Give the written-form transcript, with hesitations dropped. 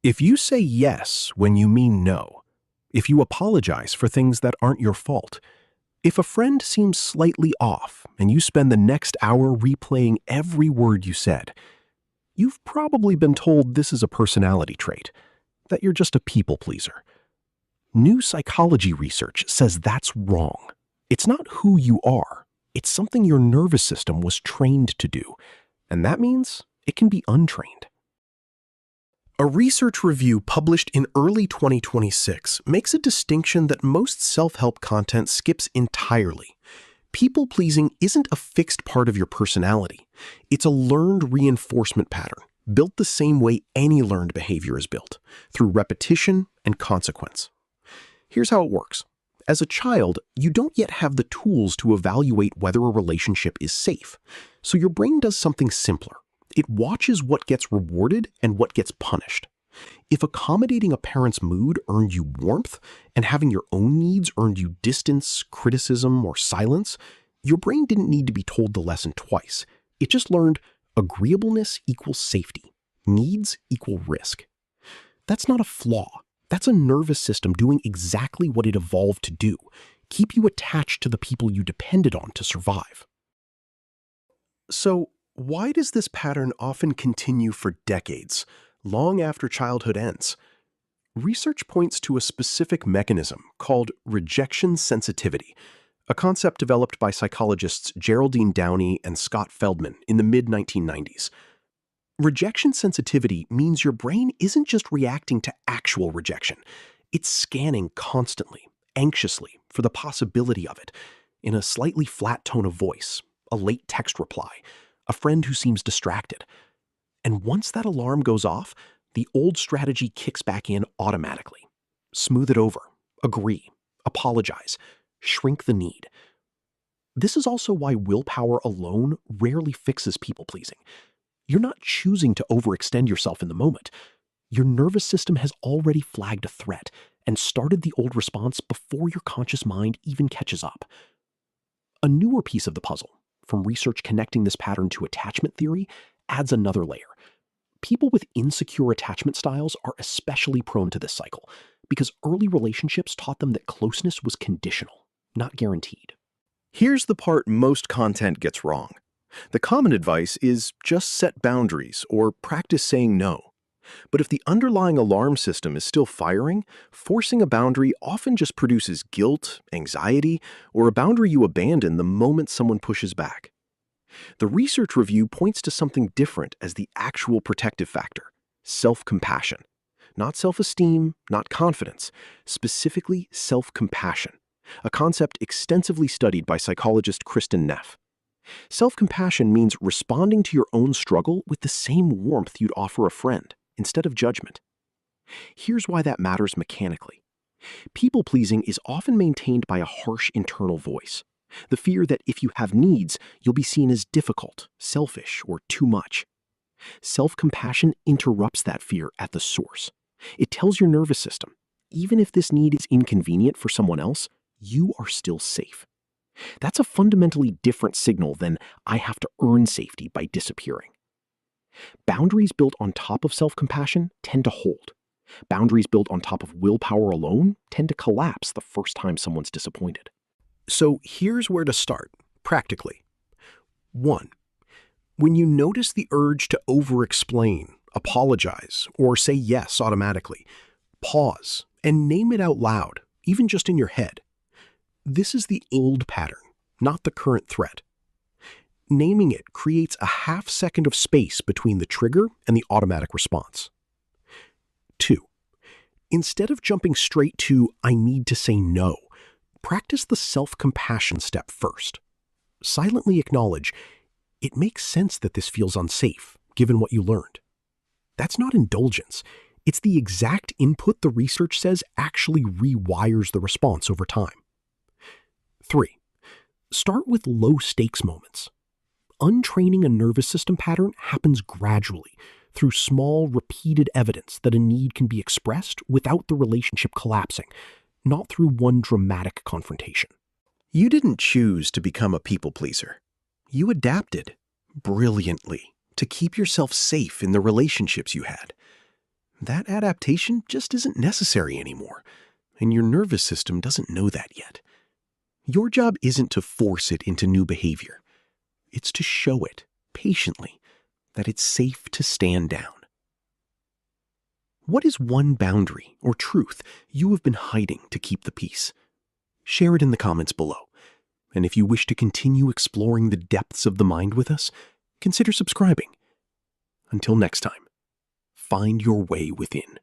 If you say yes when you mean no, if you apologize for things that aren't your fault, if a friend seems slightly off and you spend the next hour replaying every word you said, you've probably been told this is a personality trait, that you're just a people pleaser. New psychology research says that's wrong. It's not who you are. It's something your nervous system was trained to do, and that means it can be untrained. A research review published in early 2026 makes a distinction that most self-help content skips entirely. People-pleasing isn't a fixed part of your personality. It's a learned reinforcement pattern, built the same way any learned behavior is built, through repetition and consequence. Here's how it works. As a child, you don't yet have the tools to evaluate whether a relationship is safe, so your brain does something simpler. It watches what gets rewarded and what gets punished. If accommodating a parent's mood earned you warmth and having your own needs earned you distance, criticism, or silence, your brain didn't need to be told the lesson twice. It just learned agreeableness equals safety, needs equal risk. That's not a flaw. That's a nervous system doing exactly what it evolved to do, keep you attached to the people you depended on to survive. So, why does this pattern often continue for decades, long after childhood ends? Research points to a specific mechanism called rejection sensitivity, a concept developed by psychologists Geraldine Downey and Scott Feldman in the mid-1990s. Rejection sensitivity means your brain isn't just reacting to actual rejection. It's scanning constantly, anxiously, for the possibility of it, in a slightly flat tone of voice, a late text reply, a friend who seems distracted. And once that alarm goes off, the old strategy kicks back in automatically. Smooth it over, agree, apologize, shrink the need. This is also why willpower alone rarely fixes people-pleasing. You're not choosing to overextend yourself in the moment. Your nervous system has already flagged a threat and started the old response before your conscious mind even catches up. A newer piece of the puzzle, from research connecting this pattern to attachment theory, adds another layer. People with insecure attachment styles are especially prone to this cycle because early relationships taught them that closeness was conditional, not guaranteed. Here's the part most content gets wrong. The common advice is just set boundaries or practice saying no. But if the underlying alarm system is still firing, forcing a boundary often just produces guilt, anxiety, or a boundary you abandon the moment someone pushes back. The research review points to something different as the actual protective factor: self-compassion. Not self-esteem, not confidence, specifically self-compassion, a concept extensively studied by psychologist Kristin Neff. Self-compassion means responding to your own struggle with the same warmth you'd offer a friend, instead of judgment. Here's why that matters mechanically. People-pleasing is often maintained by a harsh internal voice. The fear that if you have needs, you'll be seen as difficult, selfish, or too much. Self-compassion interrupts that fear at the source. It tells your nervous system, even if this need is inconvenient for someone else, you are still safe. That's a fundamentally different signal than "I have to earn safety by disappearing." Boundaries built on top of self-compassion tend to hold. Boundaries built on top of willpower alone tend to collapse the first time someone's disappointed. So here's where to start, practically. 1. When you notice the urge to over-explain, apologize, or say yes automatically, pause and name it out loud, even just in your head. This is the old pattern, not the current threat. Naming it creates a half second of space between the trigger and the automatic response. 2. Instead of jumping straight to "I need to say no," practice the self-compassion step first. Silently acknowledge, it makes sense that this feels unsafe, given what you learned. That's not indulgence. It's the exact input the research says actually rewires the response over time. 3. Start with low-stakes moments. Untraining a nervous system pattern happens gradually, through small, repeated evidence that a need can be expressed without the relationship collapsing, not through one dramatic confrontation. You didn't choose to become a people-pleaser. You adapted, brilliantly, to keep yourself safe in the relationships you had. that adaptation just isn't necessary anymore, and your nervous system doesn't know that yet. Your job isn't to force it into new behavior. It's to show it, patiently, that it's safe to stand down. What is one boundary or truth you have been hiding to keep the peace? Share it in the comments below. And if you wish to continue exploring the depths of the mind with us, consider subscribing. Until next time, find your way within.